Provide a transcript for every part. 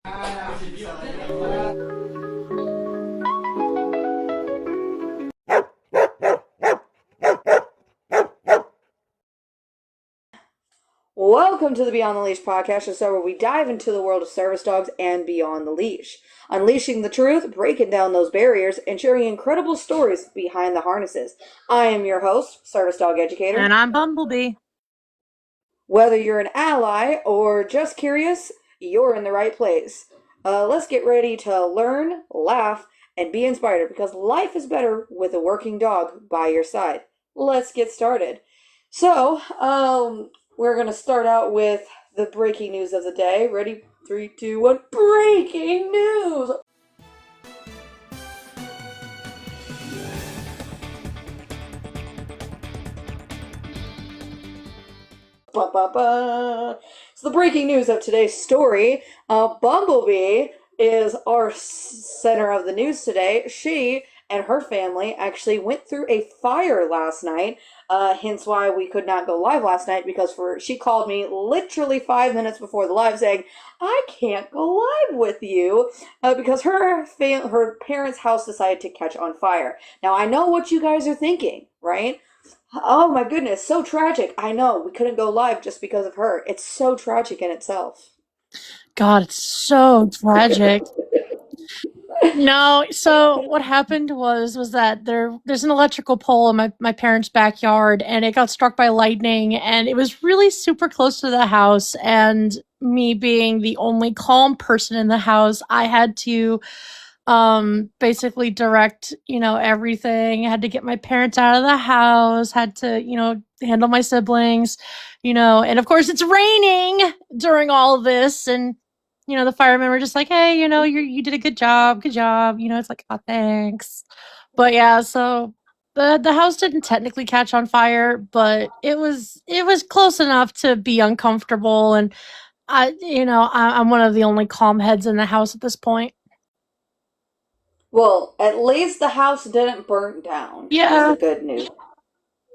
Welcome to the Beyond the Leash podcast, a show where we dive into the world of service dogs and beyond the leash. Unleashing the truth, breaking down those barriers, and sharing incredible stories behind the harnesses. I am your host, Service Dog Educator. And I'm Bumblebee. Whether you're an ally or just curious, you're in the right place. Let's get ready to learn, laugh, and be inspired because life is better with a working dog by your side. Let's get started. So, we're going to start out with the breaking news of the day. Ready? 3, 2, 1. Breaking news! So the breaking news of today's story, Bumblebee is our center of the news today. She and her family actually went through a fire last night, hence why we could not go live last night, because she called me literally 5 minutes before the live saying, I can't go live with you, because her parents' house decided to catch on fire. Now, I know what you guys are thinking, right? Oh my goodness, so tragic. I know, we couldn't go live just because of her. It's so tragic in itself. God, it's so tragic. No, so what happened was that there's an electrical pole in my parents' backyard, and it got struck by lightning, and it was really super close to the house, and me being the only calm person in the house, I had to basically direct, everything. I had to get my parents out of the house, had to, handle my siblings, and of course it's raining during all of this, and the firemen were just like, hey, you did a good job. It's like, oh, thanks. But yeah, so the house didn't technically catch on fire, but it was close enough to be uncomfortable, and I'm one of the only calm heads in the house at this point. Well, at least the house didn't burn down. Yeah. Is the good news.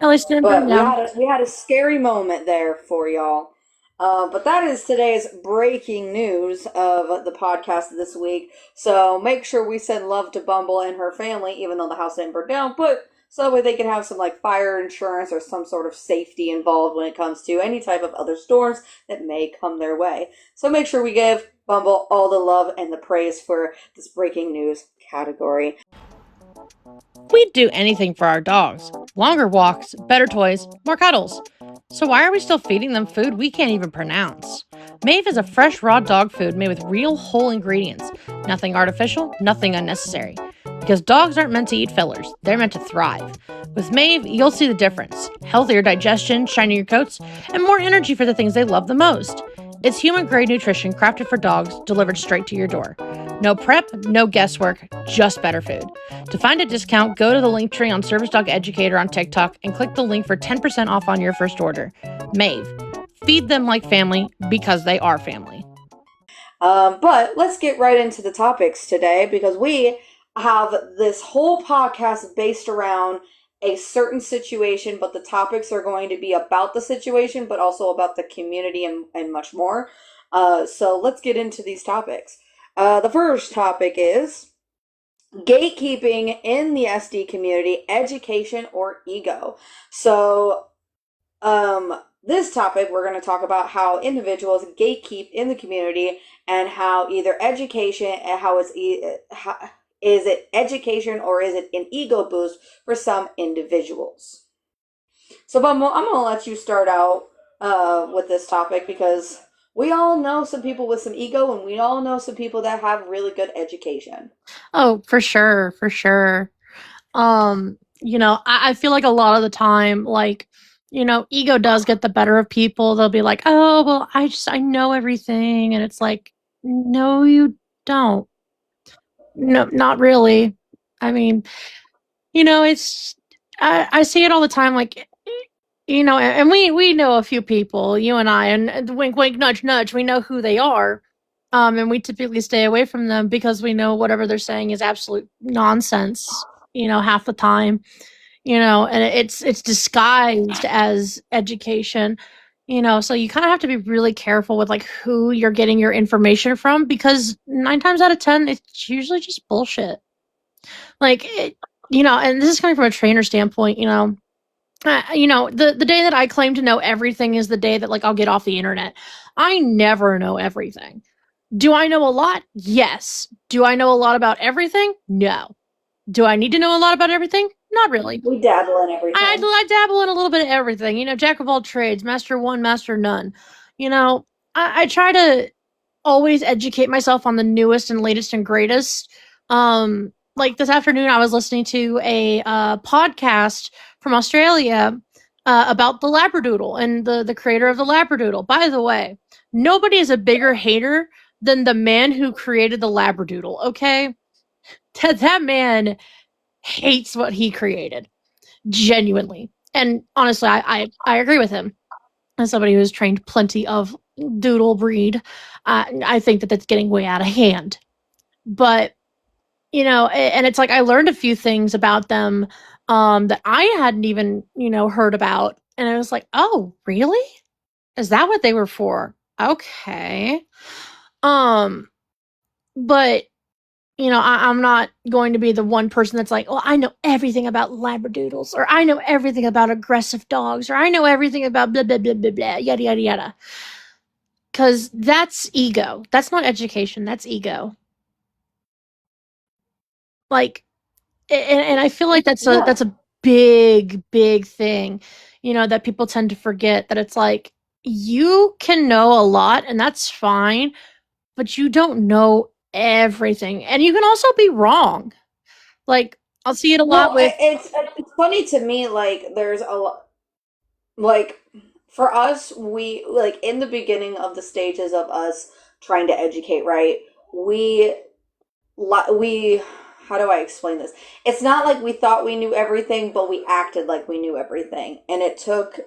At least didn't burn But down. we had a scary moment there for y'all. But that is today's breaking news of the podcast this week. So make sure we send love to Bumble and her family, even though the house didn't burn down. But so that way they can have some like fire insurance or some sort of safety involved when it comes to any type of other storms that may come their way. So make sure we give Bumble all the love and the praise for this breaking news category. We'd do anything for our dogs. Longer walks, better toys, more cuddles. So why are we still feeding them food we can't even pronounce? Maeve is a fresh raw dog food made with real whole ingredients. Nothing artificial, nothing unnecessary. Because dogs aren't meant to eat fillers, they're meant to thrive. With Maeve, you'll see the difference. Healthier digestion, shinier coats, and more energy for the things they love the most. It's human-grade nutrition crafted for dogs, delivered straight to your door. No prep, no guesswork, just better food. To find a discount, go to the link tree on Service Dog Educator on TikTok and click the link for 10% off on your first order. Maeve, feed them like family because they are family. But let's get right into the topics today, because we have this whole podcast based around a certain situation, but the topics are going to be about the situation, but also about the community and much more. So let's get into these topics. The first topic is gatekeeping in the SD community, education or ego. So, this topic, we're going to talk about how individuals gatekeep in the community and how either education and is it education or is it an ego boost for some individuals? So, Bumble, I'm going to let you start out with this topic, because we all know some people with some ego, and we all know some people that have really good education. Oh, for sure, for sure. I feel like a lot of the time, like, ego does get the better of people. They'll be like, oh, well, I know everything. And it's like, no, you don't. No, not really. I mean, I see it all the time, like, and we know a few people, you and I, and wink, wink, nudge, nudge, we know who they are. And we typically stay away from them because we know whatever they're saying is absolute nonsense, half the time, and it's disguised as education. So you kind of have to be really careful with like who you're getting your information from, because 9 times out of 10, it's usually just bullshit. Like, and this is coming from a trainer standpoint, the day that I claim to know everything is the day that like I'll get off the internet. I never know everything. Do I know a lot? Yes. Do I know a lot about everything? No. Do I need to know a lot about everything? Not really. We dabble in I, everything. I dabble in a little bit of everything, jack of all trades, master one, master none. You know, I try to always educate myself on the newest and latest and greatest. Like this afternoon, I was listening to a podcast from Australia about the Labradoodle and the creator of the Labradoodle. By the way, nobody is a bigger hater than the man who created the Labradoodle. Okay, that man hates what he created, genuinely. And honestly, I agree with him. As somebody who's trained plenty of doodle breed, I think that that's getting way out of hand. But and it's like I learned a few things about them that I hadn't even heard about, and I was like, oh, really? Is that what they were for? Okay. Um, but I'm not going to be the one person that's like, oh, I know everything about Labradoodles, or I know everything about aggressive dogs, or I know everything about blah, blah, blah, blah, blah, yada, yada, yada. Because that's ego. That's not education. That's ego. Like, and I feel like Yeah. that's a big, big thing, that people tend to forget, that it's like, you can know a lot and that's fine, but you don't know everything. And you can also be wrong. Like, I'll see it a lot No, with, it's funny to me. Like there's a lot. Like for us, we like in the beginning of the stages of us trying to educate. Right? We we how do I explain this? It's not like we thought we knew everything, but we acted like we knew everything, and it took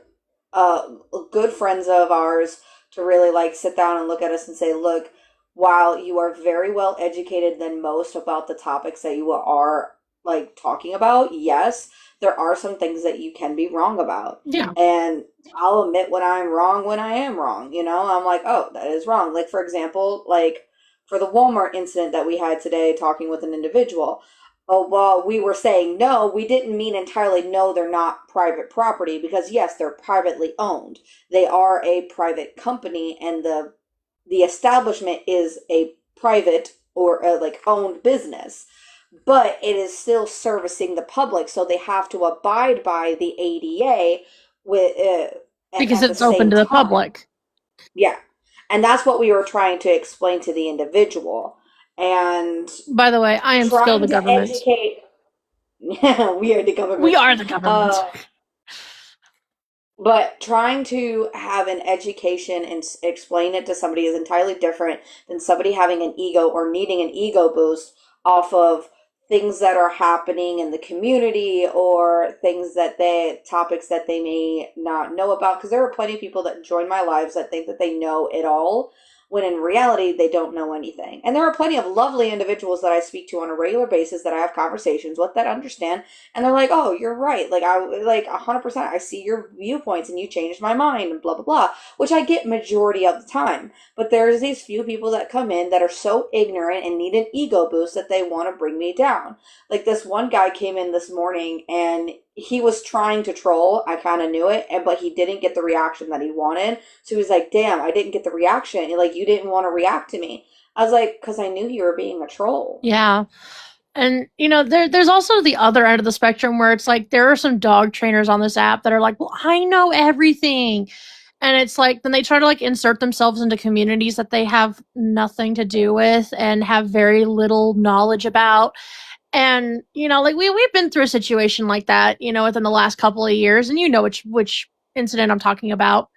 good friends of ours to really like sit down and look at us and say, look, while you are very well educated than most about the topics that you are like talking about, yes, there are some things that you can be wrong about. yeah. And I'll admit when I'm wrong when I am wrong. I'm like, oh, that is wrong. Like, for example, like for the Walmart incident that we had today, talking with an individual, oh, well, we were saying no, we didn't mean entirely no, they're not private property, because yes, they're privately owned. They are a private company, and the establishment is a private or like owned business, but it is still servicing the public, so they have to abide by the ADA with Because at the it's open same to the time. public. Yeah. And that's what we were trying to explain to the individual. And By the way, I am still trying the to government. educate, we are the We government. are the government. Uh, but trying to have an education and explain it to somebody is entirely different than somebody having an ego or needing an ego boost off of things that are happening in the community, or topics that they may not know about. Because there are plenty of people that join my lives that think that they know it all, when in reality they don't know anything. And there are plenty of lovely individuals that I speak to on a regular basis that I have conversations with that understand, and they're like, "Oh, you're right. Like I like 100%. I see your viewpoints, and you changed my mind, and blah blah blah." Which I get majority of the time. But there's these few people that come in that are so ignorant and need an ego boost that they want to bring me down. Like this one guy came in this morning, and he was trying to troll. I kind of knew it, but he didn't get the reaction that he wanted. So he was like, "Damn, I didn't get the reaction. Like you didn't want to react to me." I was like, "Cause I knew you were being a troll." Yeah. And there's also the other end of the spectrum, where it's like there are some dog trainers on this app that are like, well, I know everything. And it's like then they try to like insert themselves into communities that they have nothing to do with and have very little knowledge about. And like we've been through a situation like that, within the last couple of years, and which incident I'm talking about.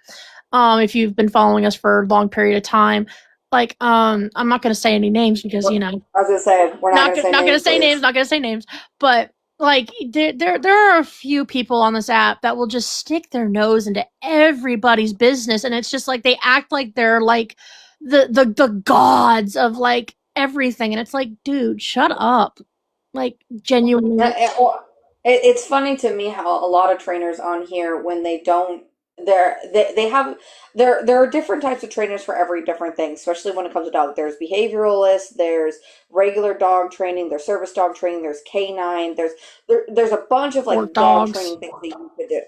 If you've been following us for a long period of time. Like, I'm not gonna say any names because, I was gonna say we're not gonna say not gonna names, say names, please. not gonna say names, but like there are a few people on this app that will just stick their nose into everybody's business, and it's just like they act like they're like the gods of like everything, and it's like, dude, shut up. Like, genuinely. It's funny to me how a lot of trainers on here, when they don't they have there are different types of trainers for every different thing, especially when it comes to dog. There's behavioralists, there's regular dog training, there's service dog training, there's canine, there's a bunch of Work like dog dogs. training things that you could do.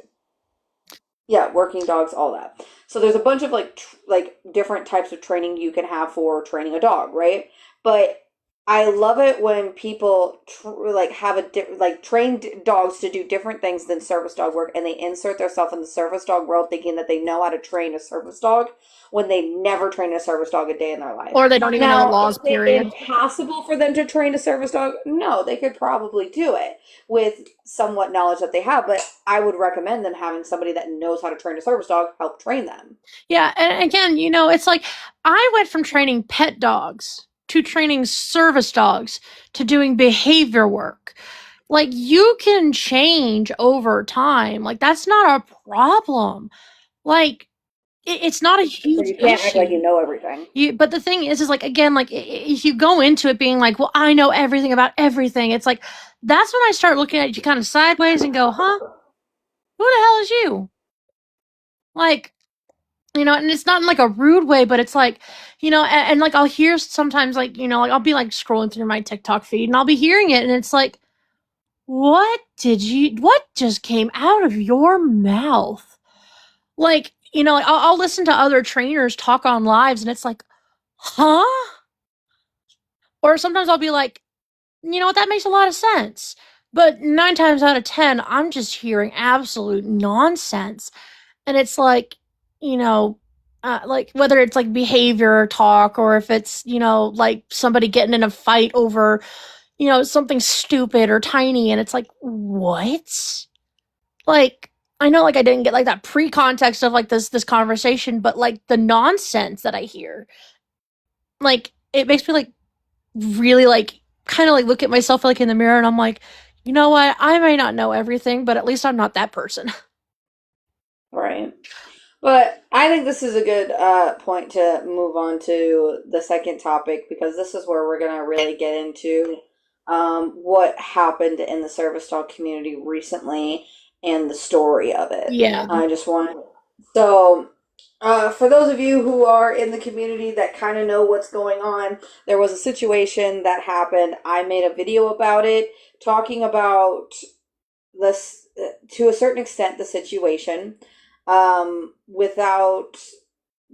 Yeah, working dogs, all that. So there's a bunch of like different types of training you can have for training a dog, right? But I love it when people like have like train dogs to do different things than service dog work, and they insert themselves in the service dog world, thinking that they know how to train a service dog when they never trained a service dog a day in their life. Or they don't even know the Now, is laws, it period. impossible for them to train a service dog? No, they could probably do it with somewhat knowledge that they have, but I would recommend them having somebody that knows how to train a service dog help train them. Yeah, and again, it's like I went from training pet dogs to training service dogs to doing behavior work. Like you can change over time. Like that's not a problem. Like it's not a So huge you can't act like issue. you know everything. But the thing is like again, like if you go into it being like, well, I know everything about everything. It's like that's when I start looking at you kind of sideways and go, huh? Who the hell is you? Like and it's not in like a rude way, but it's like, and like I'll hear sometimes like, like I'll be like scrolling through my TikTok feed and I'll be hearing it and it's like, what just came out of your mouth? Like, like I'll listen to other trainers talk on lives and it's like, huh? Or sometimes I'll be like, you know what, that makes a lot of sense. But 9 times out of 10, I'm just hearing absolute nonsense. And it's like whether it's like behavior talk or if it's like somebody getting in a fight over something stupid or tiny, and it's like what? Like I know like I didn't get like that pre-context of like this conversation, but like the nonsense that I hear, like it makes me like really like kind of like look at myself like in the mirror and I'm like, you know what, I may not know everything, but at least I'm not that person. Right. But I think this is a good point to move on to the second topic, because this is where we're going to really get into what happened in the service dog community recently and the story of it. Yeah. I just want so for those of you who are in the community that kind of know what's going on, there was a situation that happened. I made a video about it, talking about this to a certain extent the situation, without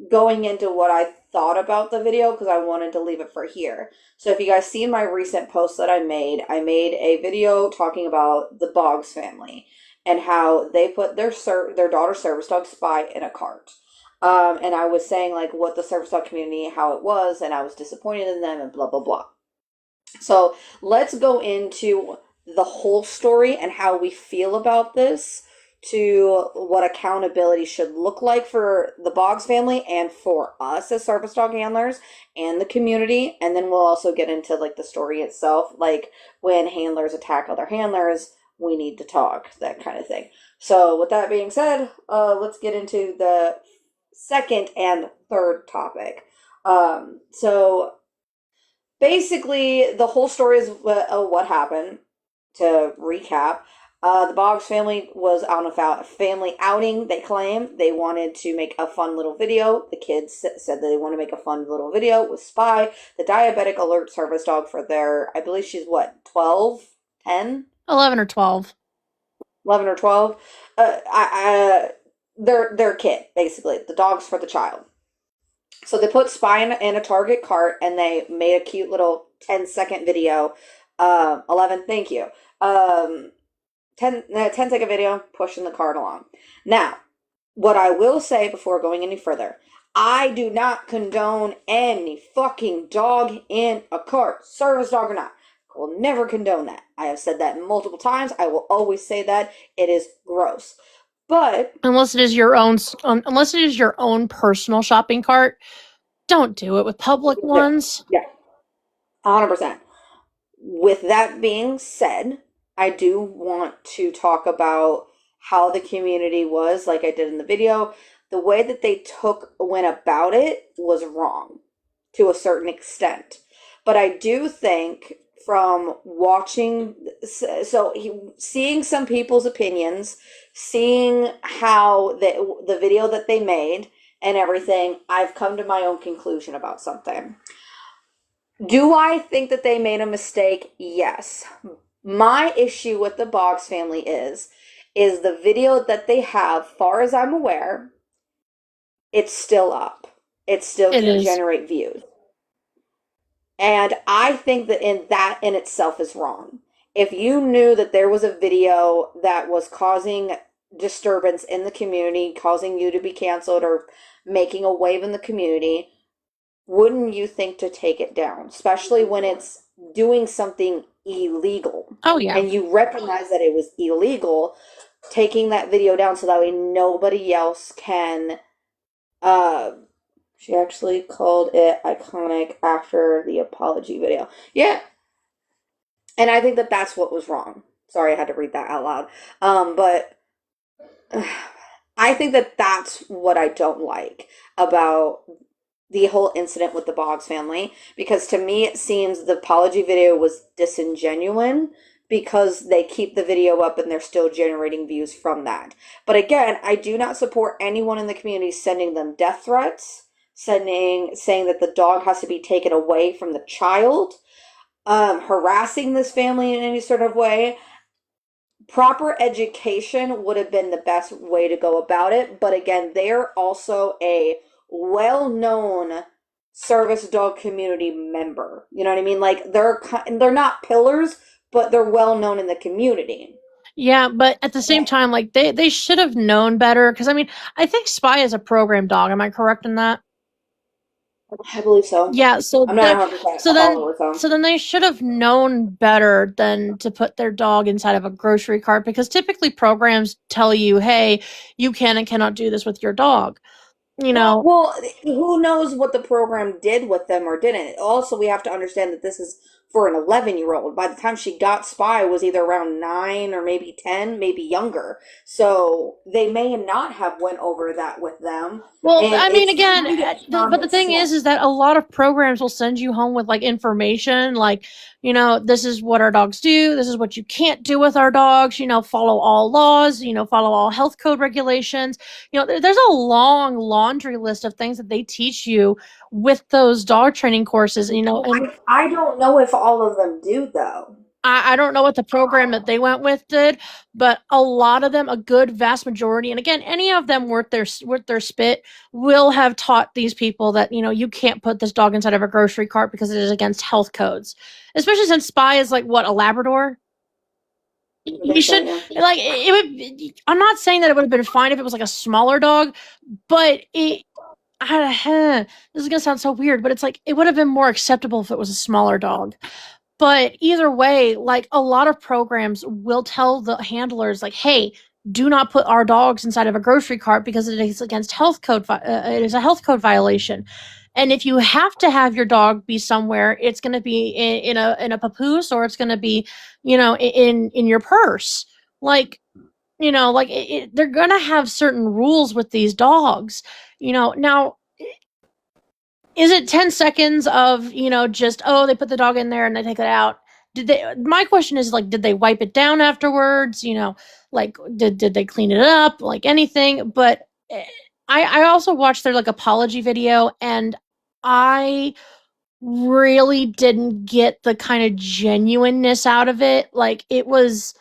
going into what I thought about the video, because I wanted to leave it for here. So if you guys seen my recent post that I made a video talking about the Boggs family and how they put their daughter's service dog Spy in a cart. And I was saying like what the service dog community, how it was, and I was disappointed in them and blah blah blah. So let's go into the whole story and how we feel about this, to what accountability should look like for the Boggs family and for us as service dog handlers and the community. And then we'll also get into like the story itself, like when handlers attack other handlers, we need to talk, that kind of thing. So with that being said, let's get into the second and third topic. So basically, the whole story is what happened. To recap, the Boggs family was on a family outing. They claimed they wanted to make a fun little video. The kids said that they want to make a fun little video with Spy, the diabetic alert service dog for their, I believe she's what, 12, 10, 11 or 12. 11 or 12. Their kid, basically. The dog's for the child. So they put Spy in a Target cart and they made a cute little 10-second video. 11, thank you. 10-second video pushing the cart along. Now, what I will say before going any further, I do not condone any fucking dog in a cart, service dog or not. I will never condone that. I have said that multiple times. I will always say that. It is gross. But Unless it is your own personal shopping cart, don't do it with public ones. yeah, 100%. With that being said, I do want to talk about how the community was, like I did in the video. The way that they went about it was wrong to a certain extent. But I do think from watching, seeing some people's opinions, seeing how the video that they made and everything, I've come to my own conclusion about something. Do I think that they made a mistake? Yes. My issue with the Boggs family is the video that they have, far as I'm aware, it's still up. It still It can is. generate views. And I think that in itself is wrong. If you knew that there was a video that was causing disturbance in the community, causing you to be canceled or making a wave in the community, wouldn't you think to take it down, especially when it's doing something illegal Oh yeah. and you recognize that it was illegal, taking that video down so that way nobody else can uh she actually called it iconic after the apology video. Yeah, and I think that that's what was wrong. Sorry, I had to read that out loud. But I think that that's what I don't like about the whole incident with the Boggs family, because to me it seems the apology video was disingenuous because they keep the video up and they're still generating views from that. But again, I do not support anyone in the community sending them death threats, saying that the dog has to be taken away from the child, harassing this family in any sort of way. Proper education would have been the best way to go about it. But again, they're also a well-known service dog community member. You know what I mean? Like they're not pillars, but they're well known in the community. Yeah, but at the same time, like they should have known better. Because I mean, I think Spy is a program dog. Am I correct in that? I believe so. Yeah. So I'm not they 100% so a then follower, so so then they should have known better than to put their dog inside of a grocery cart, because typically programs tell you, hey, you can and cannot do this with your dog. You know, well, who knows what the program did with them or didn't. Also, we have to understand that this is for an 11-year-old. By the time she got Spy was either around 9 or maybe 10, maybe younger. So they may not have went over that with them. well, And I mean, it's again, kind of but the common thing sense. is that a lot of programs will send you home with like information, like, this is what our dogs do, this is what you can't do with our dogs, follow all laws, follow all health code regulations. There's a long laundry list of things that they teach you with those dog training courses, and I don't know if all of them do, though. I don't know what the program that they went with did, but a lot of them, a good vast majority, and again, any of them worth their spit, will have taught these people that you can't put this dog inside of a grocery cart because it is against health codes. Especially since Spy is like what, a Labrador. I You think so, should yeah. like it would. I'm not saying that it would have been fine if it was like a smaller dog, but it. This is gonna sound so weird, but it's like it would have been more acceptable if it was a smaller dog. But either way, like a lot of programs will tell the handlers, like, hey, do not put our dogs inside of a grocery cart because it is against health code. It is a health code violation. And if you have to have your dog be somewhere, it's going to be in a papoose, or it's going to be, in your purse. Like, they're going to have certain rules with these dogs. Now, is it 10 seconds of, just, oh, they put the dog in there and they take it out? My question is, like, did they wipe it down afterwards? Like, did they clean it up? Like anything. But I also watched their like apology video, and I really didn't get the kind of genuineness out of it. Like it was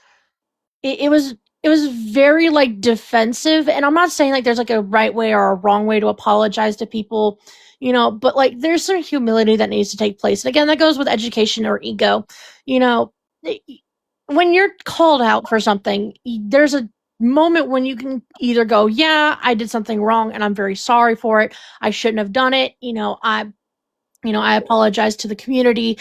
very like defensive, and I'm not saying like there's like a right way or a wrong way to apologize to people, but like there's some humility that needs to take place. And again, that goes with education or ego. you know when you're called out for something, there's a moment when you can either go, yeah, I did something wrong and I'm very sorry for it, I shouldn't have done it, I apologize to the community,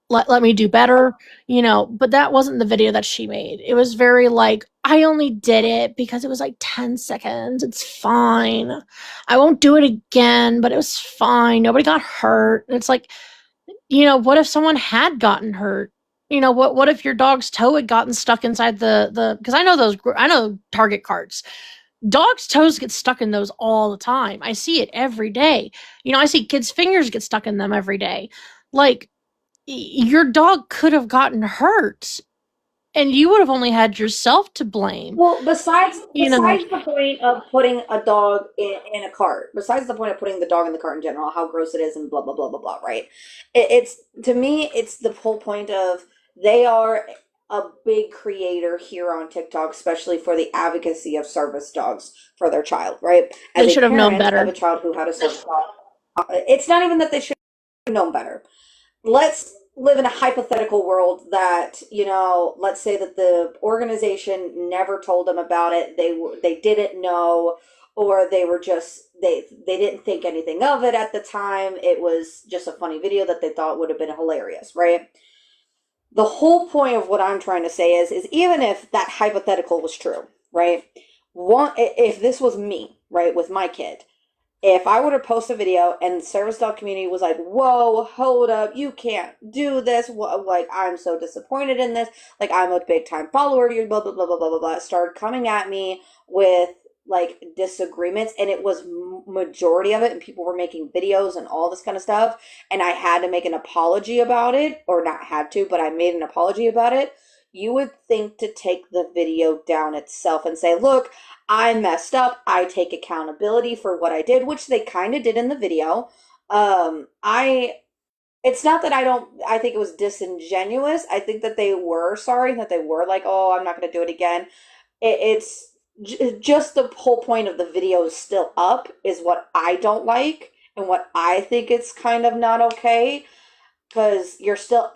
let me do better, but that wasn't the video that she made. It was very like, I only did it because it was like 10 seconds. It's fine. I won't do it again, but it was fine. Nobody got hurt. And it's like, what if someone had gotten hurt? What if your dog's toe had gotten stuck inside because I know Target carts. Dogs' toes get stuck in those all the time. I see it every day. I see kids' fingers get stuck in them every day. Like, your dog could have gotten hurt, and you would have only had yourself to blame. Well, besides You know, besides the point of putting a dog in a cart, besides the point of putting the dog in the cart in general, how gross it is and blah blah blah blah blah, right? It's to me, it's the whole point of they are a big creator here on TikTok, especially for the advocacy of service dogs for their child, right? As they a should have known parent of better. a child who had a service dog, it's not even that they should have known better. Let's live in a hypothetical world that, let's say that the organization never told them about it, they didn't know, or they were just they didn't think anything of it at the time, it was just a funny video that they thought would have been hilarious, right? The whole point of what I'm trying to say is even if that hypothetical was true, right? One, if this was me, right, with my kid, if I were to post a video and the service dog community was like, whoa, hold up, you can't do this, like, I'm so disappointed in this, like, I'm a big time follower of yours, blah, blah, blah, blah, blah, blah, blah, started coming at me with, like, disagreements, and it was majority of it, and people were making videos and all this kind of stuff, and I had to make an apology about it, or not had to, but I made an apology about it, you would think to take the video down itself and say, look, I messed up. I take accountability for what I did, which they kind of did in the video. I it's not that I think it was disingenuous. I think that they were sorry, that they were like, "Oh, I'm not going to do it again." Just the whole point of the video is still up is what I don't like and what I think it's kind of not okay, because you're still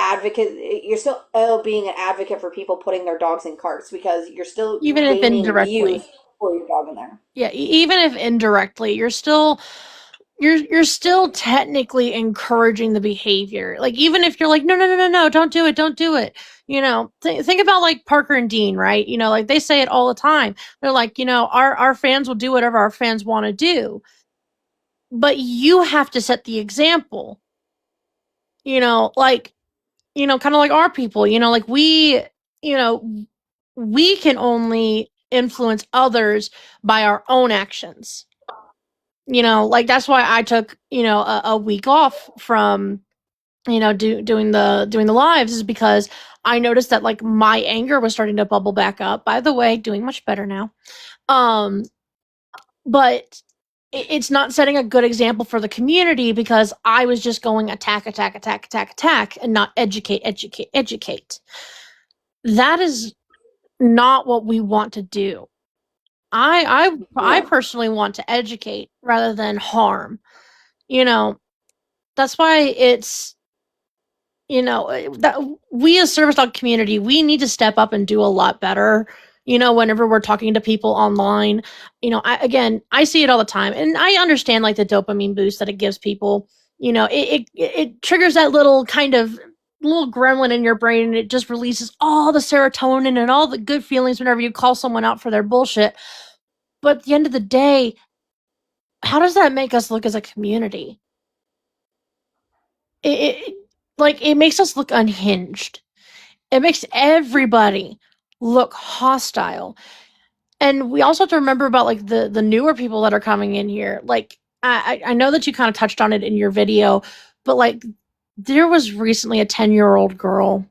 being an advocate for people putting their dogs in carts because you're still Even if gaining views indirectly. for your dog in there. Yeah, even if indirectly, you're still technically encouraging the behavior. Like even if you're like, no, no, no, no, no, don't do it, don't do it. Think about like Parker and Dean, right? Like they say it all the time. They're like, our fans will do whatever our fans want to do, but you have to set the example. Like kind of like our people. Like you know, we can only influence others by our own actions. Like that's why I took a week off from doing the lives, is because I noticed that like my anger was starting to bubble back up. By the way, doing much better now. um but it's not setting a good example for the community because I was just going attack, attack, attack, attack, attack, and not educate, educate, educate. That is not what we want to do. I No. personally want to educate rather than harm. You know, that's why it's that we as service dog community, we need to step up and do a lot better. Whenever we're talking to people online, I see it all the time, and I understand like the dopamine boost that it gives people. It triggers that little kind of little gremlin in your brain, and it just releases all the serotonin and all the good feelings whenever you call someone out for their bullshit. But at the end of the day, how does that make us look as a community? It like it makes us look unhinged. It makes everybody look hostile. And we also have to remember about like the newer people that are coming in here. Like I know that you kind of touched on it in your video, but like there was recently a 10-year-old girl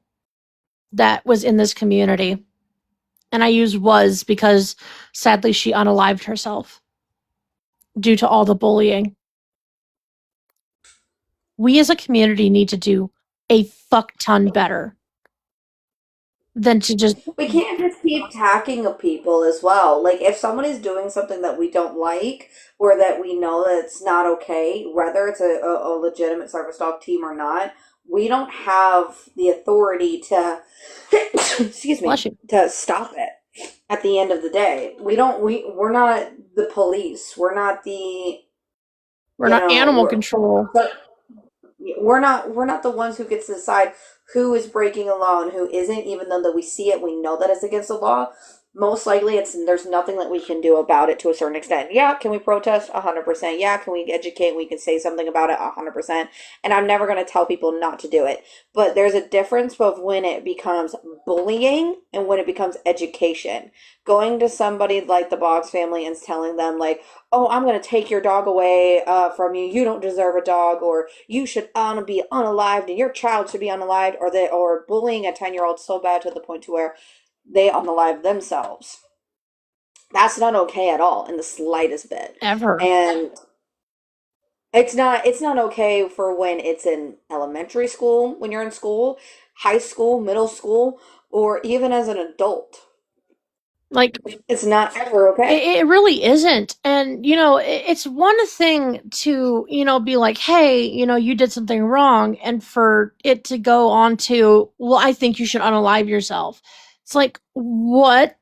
that was in this community. And I use was because sadly she unalived herself due to all the bullying. We as a community need to do a fuck ton better than to just We can't just keep tacking of people as well. Like, if someone is doing something that we don't like or that we know that it's not okay, whether it's a legitimate service dog team or not, we don't have the authority to, excuse me, bless you. to stop it at the end of the day. We're not the police. We're not the, We're not animal we're, control. but we're not the ones who gets to decide who is breaking a law and who isn't, even though that we see it, we know that it's against the law. most likely there's nothing that we can do about it to a certain extent. Yeah, can we protest? 100%. Yeah, can we educate? We can say something about it? 100%. And I'm never going to tell people not to do it. But there's a difference of when it becomes bullying and when it becomes education. Going to somebody like the Boggs family and telling them like, oh, I'm going to take your dog away from you. You don't deserve a dog, or you should be unalived, and your child should be unalived, or bullying a 10-year-old so bad to the point to where they unalive themselves. That's not okay at all in the slightest bit. Ever. And it's not okay for when it's in elementary school, when you're in school, high school, middle school, or even as an adult. Like, It's not ever okay. it really isn't. And, it's one thing to, be like, hey, you did something wrong. And for it to go on to, well, I think you should unalive yourself. It's like, what?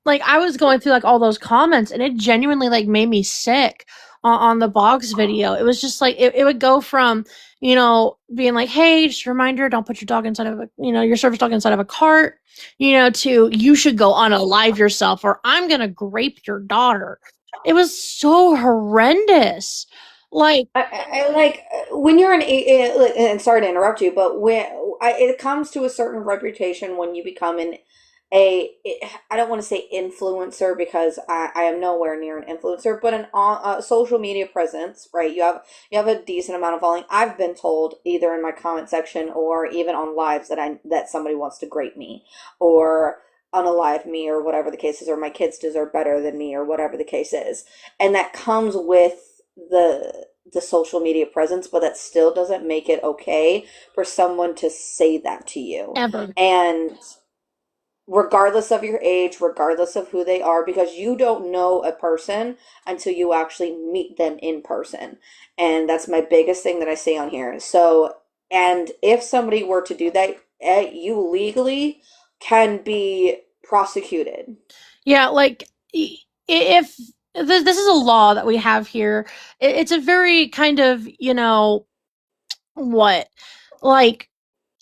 Like, I was going through like all those comments and it genuinely like made me sick on the Boggs video. It was just like, it would go from, being like, hey, just a reminder, don't put your dog inside of your service dog inside of a cart, to you should go unalive yourself or I'm gonna grape your daughter. It was so horrendous. Like, I like when you're and sorry to interrupt you, but it comes to a certain reputation when you become I don't want to say influencer because I am nowhere near an influencer, but an social media presence, right? You have a decent amount of following. I've been told either in my comment section or even on lives that somebody wants to grate me or unalive me or whatever the case is, or my kids deserve better than me or whatever the case is, and that comes with the social media presence, but that still doesn't make it okay for someone to say that to you. ever. And regardless of your age, regardless of who they are, because you don't know a person until you actually meet them in person. And that's my biggest thing that I say on here. So, and if somebody were to do that, you legally can be prosecuted. Yeah, like, if this is a law that we have here, it's a very kind of, what? Like,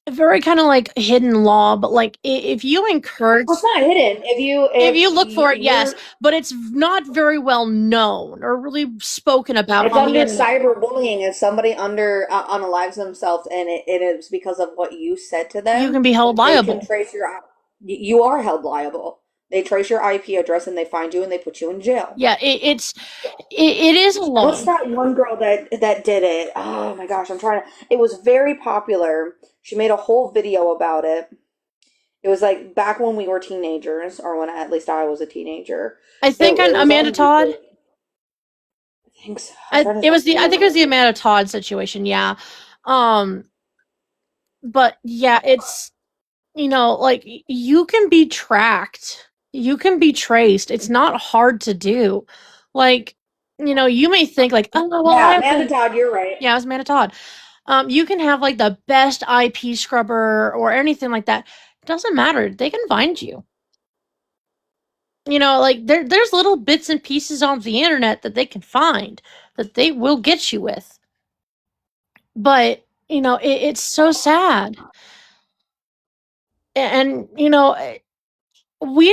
a very kind of like hidden law, but like, if you Well, encourage, it's not hidden. if If you look for it, yes, you're, but it's not very well known or really spoken about it's on the under internet. cyberbullying. If somebody unalives themselves and it is because of what you said to You them, can be held they can liable. trace you are held liable. They trace your IP address and they find you and they put you in jail. Yeah, it is a law. What's that one girl that did it? Oh my gosh, I'm trying to. It was very popular. She made a whole video about it. It was like back when we were teenagers, or when at least I was a teenager. I think on It was Amanda on Todd. YouTube. I think so. I'm trying to I think it was the think. Amanda Todd situation. Yeah, um, but yeah, it's, like, you can be tracked, you can be traced. It's not hard to do. Like, you may think like, oh well, I Yeah, have Amanda the, Todd, you're right. yeah, it was Amanda Todd. You can have like the best IP scrubber or anything like that. It doesn't matter. They can find you. Like, there's little bits and pieces on the internet that they can find that they will get you with. But it's so sad. And we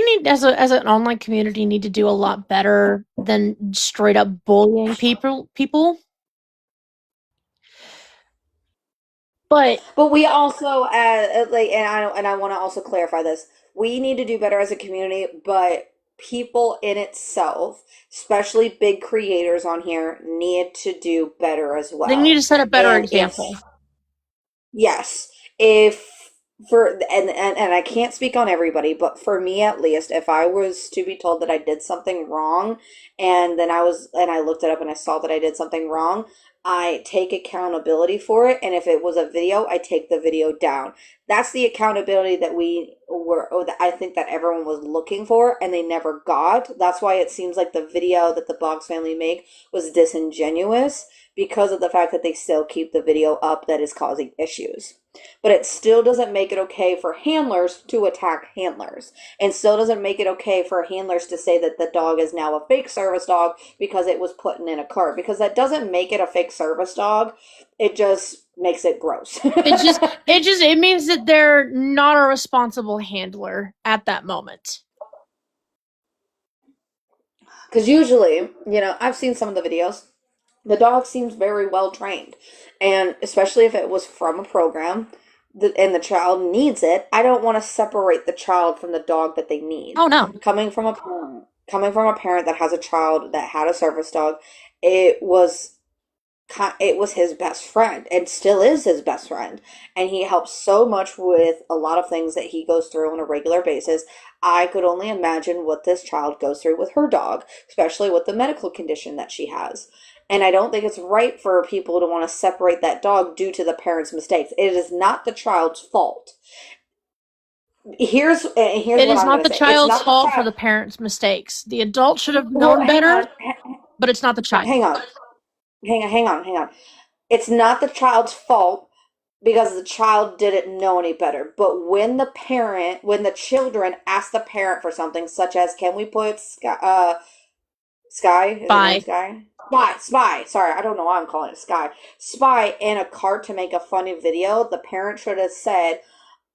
need, as an online community, need to do a lot better than straight up bullying people. But But we also, and I want to also clarify this. We need to do better as a community, but people in itself, especially big creators on here, need to do better as they need well. to set a better And if example. Yes. If for and I can't speak on everybody, but for me at least, if I was to be told that I did something wrong and then I looked it up and I saw that I did something wrong, I take accountability for it, and if it was a video, I take the video down. That's the accountability that we were or that I think that everyone was looking for and they never got. That's why it seems like the video that the Boggs family make was disingenuous because of the fact that they still keep the video up that is causing issues. But it still doesn't make it okay for handlers to attack handlers. And still doesn't make it okay for handlers to say that the dog is now a fake service dog because it was put in a cart. Because that doesn't make it a fake service dog. It just makes it gross. It means that they're not a responsible handler at that moment. Because usually, I've seen some of the videos. The dog seems very well trained. And especially if it was from a program and the child needs it, I don't want to separate the child from the dog that they need. Oh no. Coming from a parent that has a child that had a service dog, it was it was his best friend and still is his best friend, and he helps so much with a lot of things that he goes through on a regular basis. I could only imagine what this child goes through with her dog, especially with the medical condition that she has. And I don't think it's right for people to want to separate that dog due to the parent's mistakes. It is not the child's fault. Here's It what is I'm not going to the say. It's child's not the fault for child. the parents' mistakes. The adult should have Well, known hang better, on. but it's not the child. Hang on. Hang on. It's not the child's fault because the child didn't know any better. But when the children ask the parent for something, such as, can we put Sky? Is his name Bye. Sky? Spy. Sorry, I don't know why I'm calling it Sky. Spy in a cart to make a funny video. The parent should have said,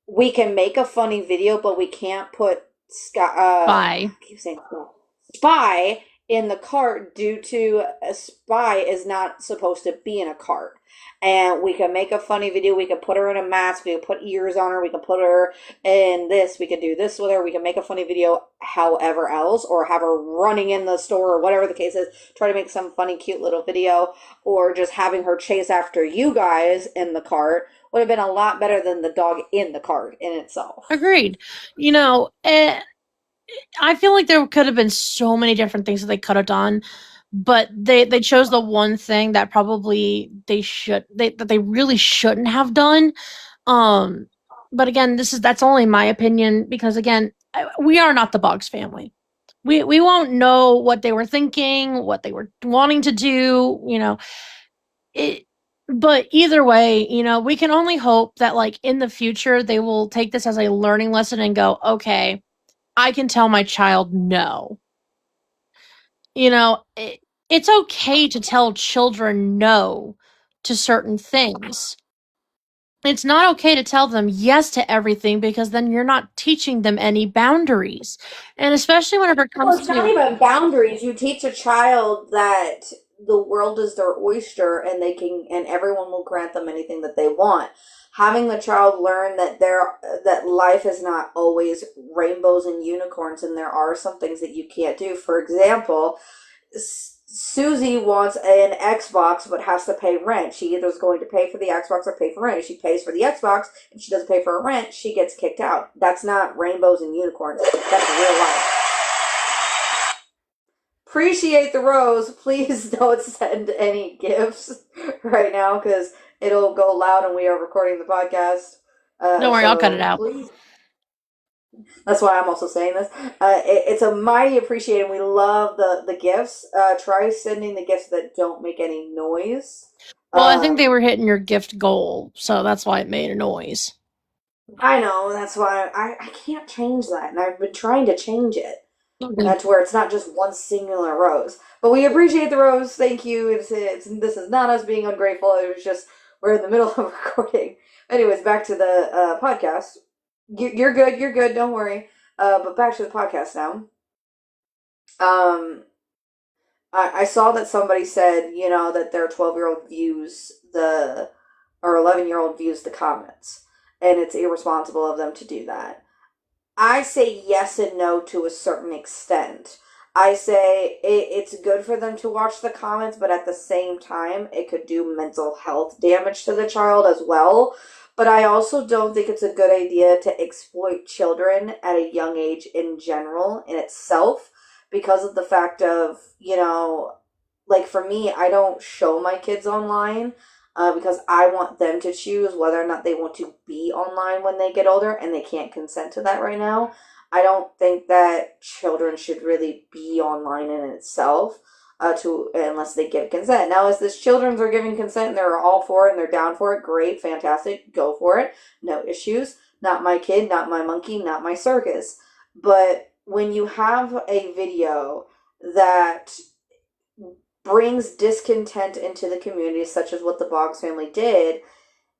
we can make a funny video, but we can't put Sky. Bye. I keep saying Spy in the cart due to a spy is not supposed to be in a cart. And we can make a funny video. We could put her in a mask. We could put ears on her. We could put her in this. We could do this with her. We can make a funny video however else, or have her running in the store or whatever the case is. Try to make some funny, cute little video, or just having her chase after you guys in the cart would have been a lot better than the dog in the cart in itself. Agreed. You know, I feel like there could have been so many different things that they could have done, but they chose the one thing that probably that they really shouldn't have done. Um, but again, that's only my opinion because again, we are not the Boggs family. We won't know what they were thinking, what they were wanting to do. It. But either way, we can only hope that like in the future they will take this as a learning lesson and go, okay, I can tell my child no. It's okay to tell children no to certain things. It's not okay to tell them yes to everything because then you're not teaching them any boundaries. And especially whenever it Well, comes it's not to, even boundaries. You teach a child that the world is their oyster and and everyone will grant them anything that they want. Having the child learn that life is not always rainbows and unicorns, and there are some things that you can't do. For example, Susie wants an Xbox but has to pay rent. She either is going to pay for the Xbox or pay for rent. If she pays for the Xbox and she doesn't pay for her rent, she gets kicked out. That's not rainbows and unicorns. That's real life. Appreciate the rose. Please don't send any gifts right now because it'll go loud and we are recording the podcast. don't worry, I'll cut it So out. please. That's why I'm also saying this. It's a mighty appreciated. We love the gifts. Try sending the gifts that don't make any noise. Well, I think they Um, were hitting your gift goal, so that's why it made a noise. I know. That's why I can't change that, and I've been trying to change it. Okay. To where it's not just one singular rose. But we appreciate the rose. Thank you. This is not us being ungrateful. It was just we're in the middle of recording. Anyways, back to the podcast. You're good. You're good. Don't worry. But back to the podcast now. Um, I saw that somebody said, that their 12-year-old views or 11-year-old views the comments, and it's irresponsible of them to do that. I say yes and no to a certain extent. I say it's good for them to watch the comments, but at the same time, it could do mental health damage to the child as well. But I also don't think it's a good idea to exploit children at a young age in general in itself because of the fact of, like for me, I don't show my kids online because I want them to choose whether or not they want to be online when they get older, and they can't consent to that right now. I don't think that children should really be online in itself to unless they give consent. Now, as this children's are giving consent and they're all for it and they're down for it, great, fantastic, go for it, no issues. Not my kid, not my monkey, not my circus. But when you have a video that brings discontent into the community, such as what the Boggs family did,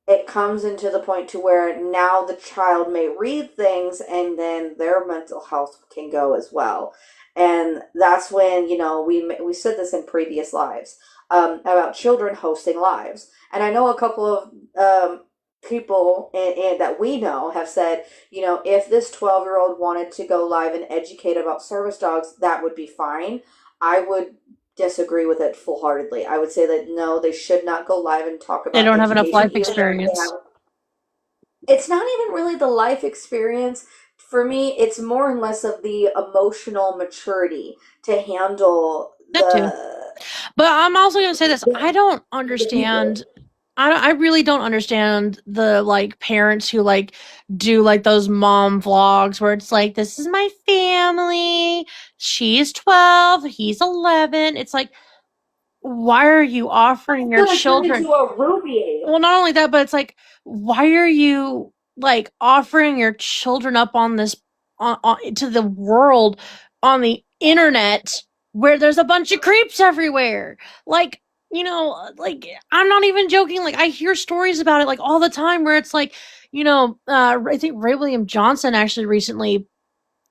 it comes into the point to where now the child may read things and then their mental health can go as well. And that's when, we said this in previous lives, about children hosting lives. And I know a couple of people and that we know have said, if this 12-year-old wanted to go live and educate about service dogs, that would be fine. I would disagree with it full heartedly. I would say that no, they should not go live and talk They about don't have enough education, life even if they experience. have. It's not even really the life experience. For me, it's more and less of the emotional maturity to handle That too. But I'm also going to say this. I don't the people. understand. I really don't understand the like parents who like do like those mom vlogs where it's like, this is my family. She's 12. He's 11. It's like, why are you offering your Gonna turn children? into a Ruby. Well, not only that, but it's like, why are you like offering your children up on this to the world on the internet where there's a bunch of creeps everywhere? Like, like I'm not even joking. Like I hear stories about it like all the time where it's like, I think Ray William Johnson actually recently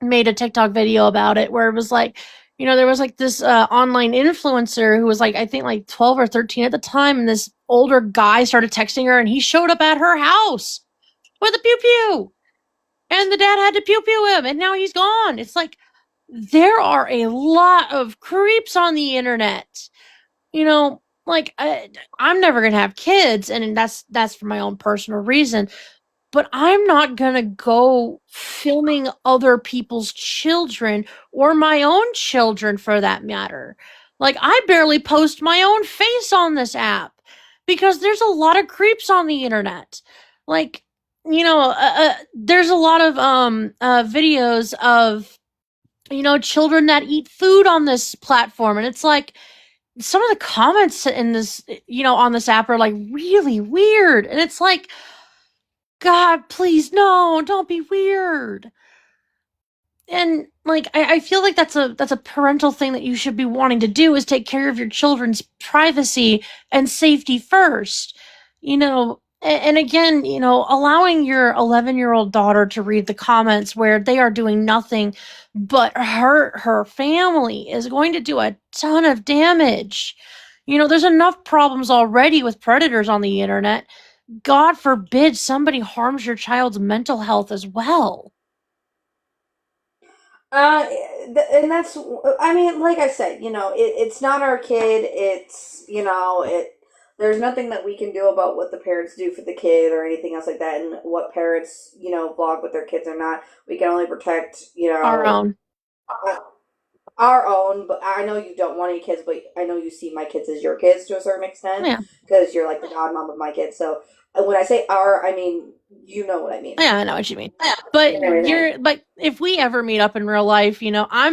made a TikTok video about it where it was like, there was like this online influencer who was like, I think like 12 or 13 at the time. And this older guy started texting her and he showed up at her house with a pew pew. And the dad had to pew pew him and now he's gone. It's like, there are a lot of creeps on the internet. Like I'm never going to have kids. And that's for my own personal reason, but I'm not gonna go filming other people's children or my own children for that matter. Like, I barely post my own face on this app because there's a lot of creeps on the internet. Like, there's a lot of videos of children that eat food on this platform, and it's like some of the comments in this on this app are like really weird, and it's like, God, please, no, don't be weird. And like I feel like that's a parental thing that you should be wanting to do is take care of your children's privacy and safety first. And again, allowing your 11-year-old daughter to read the comments where they are doing nothing but hurt her family is going to do a ton of damage. There's enough problems already with predators on the internet. God forbid somebody harms your child's mental health as well. Uh, and that's, I mean, like I said, it's not our kid. There's nothing that we can do about what the parents do for the kid or anything else like that, and what parents, vlog with their kids or not. We can only protect, Our own. uh, our own. But I know you don't want any kids, but I know you see my kids as your kids to a certain extent Yeah. because you're like the godmom of my kids. So when I say our, I mean, you know what I mean. Yeah, I know what you mean. But And everything. if we ever meet up in real life, I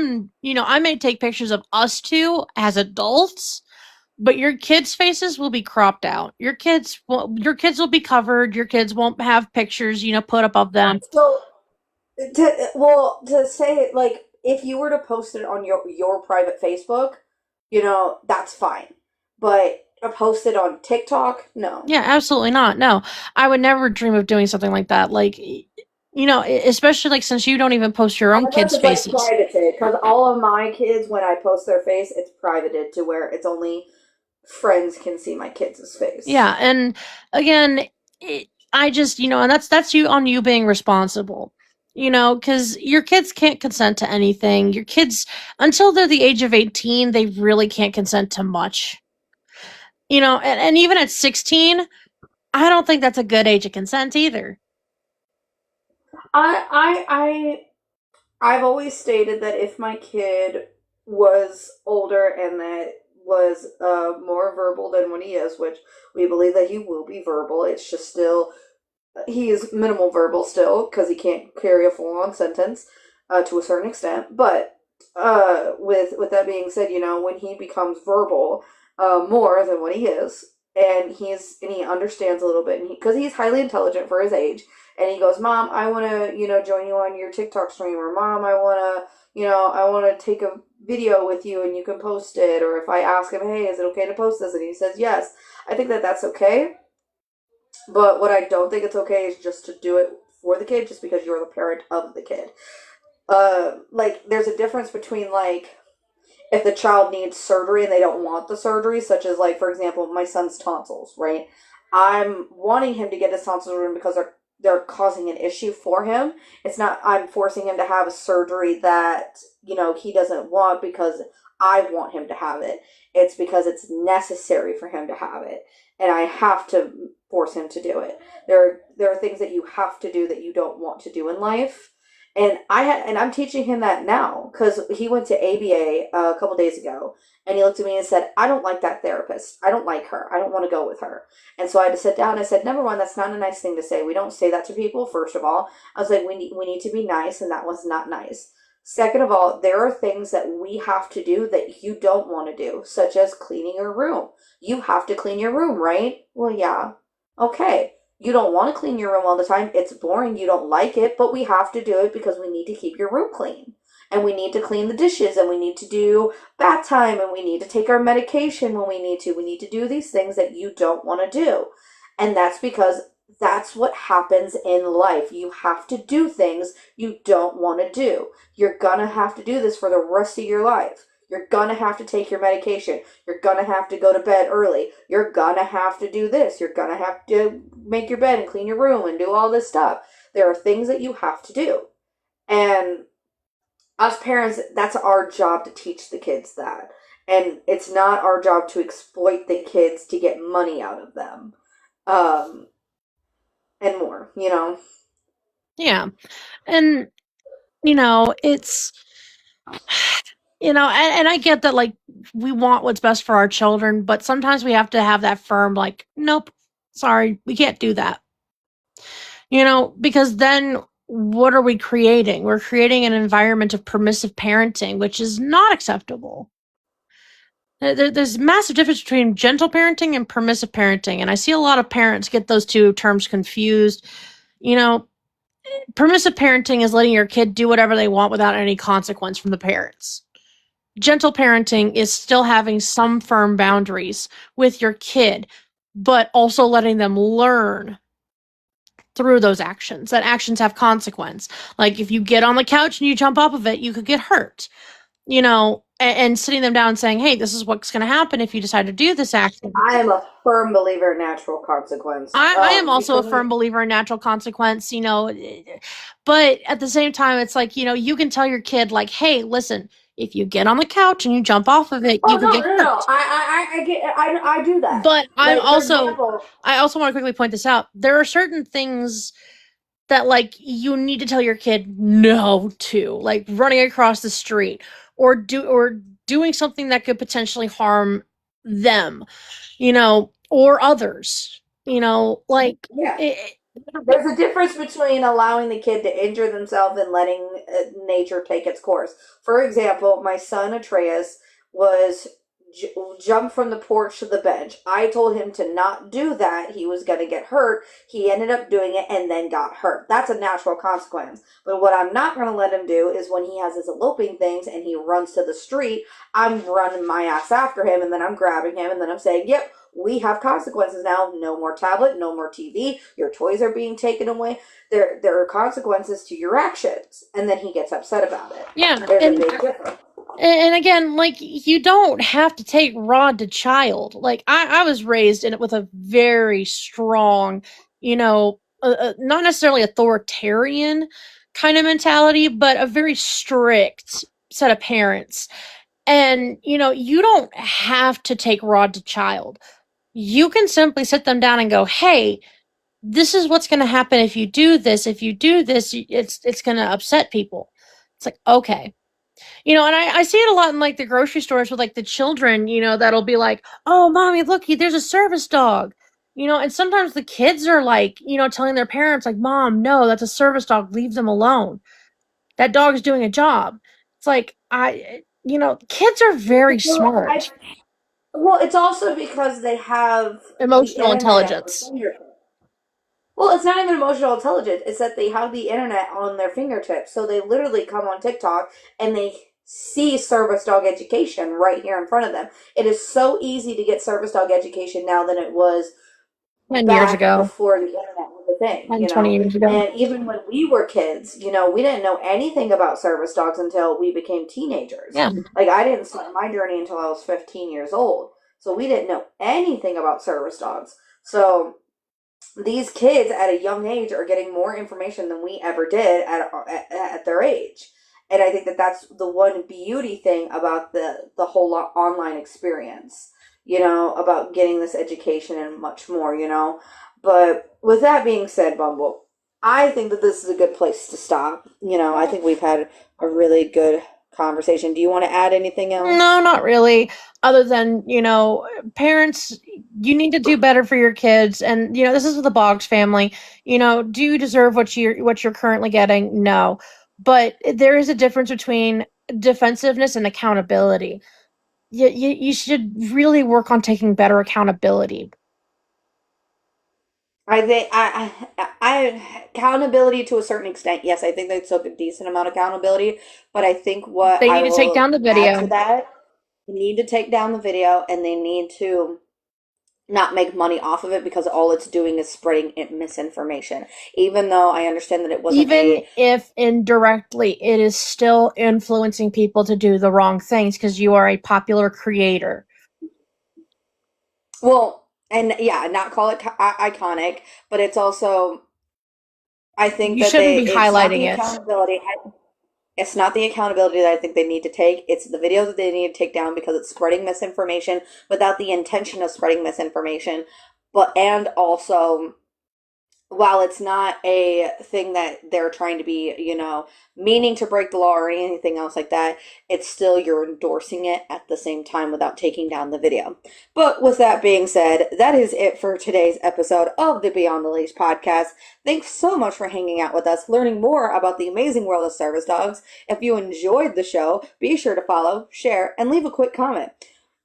may take pictures of us two as adults, but your kids' faces will be cropped out. Your kids will be covered. Your kids won't have pictures, put up of them. So to say, like, if you were to post it on your private Facebook, that's fine. But post it on TikTok, no. Yeah, absolutely not. No, I would never dream of doing something like that. Like, especially like since you don't even post your own Unless kids' it's like faces. privated, because all of my kids, when I post their face, it's privated to where it's only friends can see my kids' face. Yeah, and again, I just, and that's you on you being responsible. Because your kids can't consent to anything. Your kids, until they're the age of 18, they really can't consent to much. And even at 16, I don't think that's a good age of consent either. I've always stated that if my kid was older and that was more verbal than what he is, which we believe that he will be verbal, it's just still he is minimal verbal still because he can't carry a full on sentence to a certain extent. But with that being said, when he becomes verbal more than what he is, and he understands a little bit, and because he's highly intelligent for his age, and he goes, "Mom, I want to join you on your TikTok stream," or "Mom, I want to take a video with you and you can post it," or if I ask him, "Hey, is it okay to post this?" and he says yes, I think that that's okay. But what I don't think it's okay is just to do it for the kid just because you're the parent of the kid. like there's a difference between like if the child needs surgery and they don't want the surgery, such as like for example my son's tonsils, right? I'm wanting him to get his tonsils removed because they're causing an issue for him. It's not I'm forcing him to have a surgery that he doesn't want because I want him to have it. It's because it's necessary for him to have it, and I have to force him to do it. There are things that you have to do that you don't want to do in life, and I'm teaching him that now because he went to ABA a couple days ago, and he looked at me and said, "I don't like that therapist. I don't like her. I don't want to go with her." And so I had to sit down and I said, "Number one, that's not a nice thing to say. We don't say that to people. First of all, I was like, we need to be nice, and that was not nice. Second of all, there are things that we have to do that you don't want to do, such as cleaning your room. You have to clean your room, right? Well, yeah. Okay. You don't want to clean your room all the time. It's boring. You don't like it, but we have to do it because we need to keep your room clean. And we need to clean the dishes and we need to do bath time and we need to take our medication when we need to. We need to do these things that you don't want to do. And that's because that's what happens in life. You have to do things you don't want to do. You're gonna have to do this for the rest of your life. You're gonna have to take your medication. You're gonna have to go to bed early. You're gonna have to do this. You're gonna have to make your bed and clean your room and do all this stuff. There are things that you have to do. And us parents, that's our job to teach the kids that. And it's not our job to exploit the kids to get money out of them. Um, and more. Yeah. And, it's, and I get that, like, we want what's best for our children, but sometimes we have to have that firm, like, nope, sorry, we can't do that. Because then what are we creating? We're creating an environment of permissive parenting, which is not acceptable. There's a massive difference between gentle parenting and permissive parenting, and I see a lot of parents get those two terms confused. You know, Permissive parenting is letting your kid do whatever they want without any consequence from the parents. Gentle parenting is still having some firm boundaries with your kid, but also letting them learn through those actions. That actions have consequence. Like if you get on the couch and you jump off of it, you could get hurt. And sitting them down and saying, "Hey, this is what's going to happen if you decide to do this action." I am a firm believer in natural consequence. I am also a Because firm believer in natural consequence, but at the same time, it's like, you can tell your kid, like, "Hey, listen, if you get on the couch and you jump off of it, oh you could no get no no hurt." I do that. But Like for example, I also want to quickly point this out. There are certain things that, like, you need to tell your kid no to, like running across the street or doing something that could potentially harm them, or others, like yeah. it, There's a difference between allowing the kid to injure themselves and letting nature take its course. For example, my son Atreus was jumped from the porch to the bench. I told him to not do that. He was going to get hurt. He ended up doing it and then got hurt. That's a natural consequence. But what I'm not going to let him do is when he has his eloping things and he runs to the street, I'm running my ass after him and then I'm grabbing him and then I'm saying, "Yep, we have consequences now. No more tablet, no more TV. Your toys are being taken away. There are consequences to your actions." And then he gets upset about it. yeah. There's a and big difference. and again, like, you don't have to take rod to child. Like, I was raised in it with a very strong, not necessarily authoritarian kind of mentality, but a very strict set of parents. And you don't have to take rod to child. You can simply sit them down and go, "Hey, this is what's going to happen if you do this. If you do this, it's going to upset people." It's like, okay. And I see it a lot in, like, the grocery stores with, like, the children, that'll be like, "Oh, mommy, looky, there's a service dog." And sometimes the kids are like, telling their parents, like, "Mom, no, that's a service dog. Leave them alone. That dog is doing a job." It's like, kids are very Well, smart. it's also because they have the Emotional internet at their intelligence. fingertips. Well, it's not even emotional intelligence. It's that they have the internet on their fingertips. So they literally come on TikTok and they see service dog education right here in front of them. It is so easy to get service dog education now than it was 10 years back ago. before the internet was a thing, 10, 20 years ago. And even when we were kids, we didn't know anything about service dogs until we became teenagers. Yeah. Like, I didn't start my journey until I was 15 years old. So we didn't know anything about service dogs. So these kids at a young age are getting more information than we ever did at their age. And I think that that's the one beauty thing about the whole online experience, about getting this education and much more, But with that being said, Bumble, I think that this is a good place to stop. I think we've had a really good conversation. Do you want to add anything No, else? not really. Other than, parents, you need to do better for your kids. And, this is with the Boggs family. Do you deserve what you're currently getting? No. But there is a difference between defensiveness and accountability. You should really work on taking better accountability. I think accountability to a certain extent. Yes, I think they took a decent amount of accountability, but I think what They I need to take will down the add to video. that, they need to take down the video and they need to not make money off of it because all it's doing is spreading misinformation. Even though I understand that it wasn't Even a if indirectly, it is still influencing people to do the wrong things because you are a popular creator. well, and yeah, not call it iconic, but it's also I think You that shouldn't be it's not highlighting the it. accountability. It's not the accountability that I think they need to take. It's the video that they need to take down because it's spreading misinformation without the intention of spreading misinformation. But, and also, while it's not a thing that they're trying to be, meaning to break the law or anything else like that, it's still you're endorsing it at the same time without taking down the video. But with that being said, that is it for today's episode of the Beyond the Leash podcast. Thanks so much for hanging out with us, learning more about the amazing world of service dogs. If you enjoyed the show, be sure to follow, share, and leave a quick comment.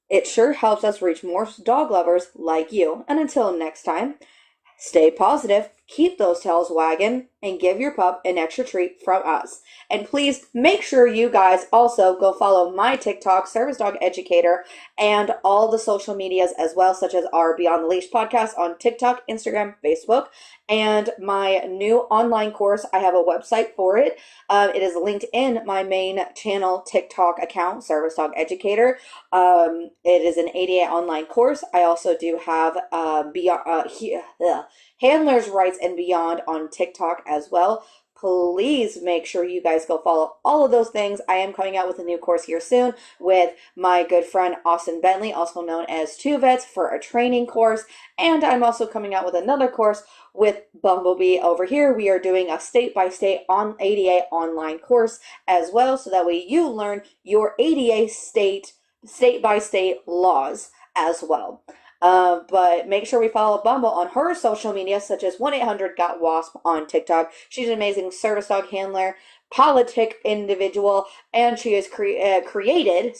It sure helps us reach more dog lovers like you. And until next time, stay positive, keep those tails wagging, and give your pup an extra treat from us. And please make sure you guys also go follow my TikTok, Service Dog Educator, and all the social medias as well, such as our Beyond the Leash podcast on TikTok, Instagram, Facebook, and my new online course. I have a website for it. It is linked in my main channel TikTok account, Service Dog Educator. It is an ADA online course. I also do have Handlers Rights and Beyond on TikTok as well. Please make sure you guys go follow all of those things. I am coming out with a new course here soon with my good friend Austin Bentley, also known as Two Vets, for a training course. And I'm also coming out with another course with Bumblebee over here. We are doing a state-by-state on ADA online course as well, so that way you learn your ADA state-by-state laws as well. But make sure we follow Bumble on her social media, such as 1-800-GOT-WASP on TikTok. She's an amazing service dog handler, politic individual, and she has created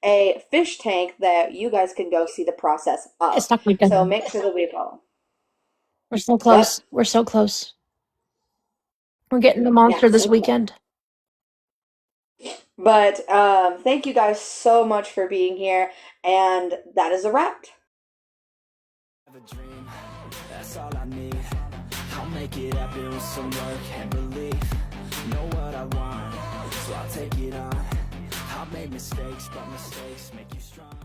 a fish tank that you guys can go see the process It's of. not quite So done. make sure that we follow. We're so What? close. We're so close. We're getting the monster Yeah, this so close. weekend. But thank you guys so much for being here, and that is a wrap. Have a dream, that's all I need. I'll make it happen with some work and belief. Know what I want, so I'll take it on. I've made mistakes, but mistakes make you strong.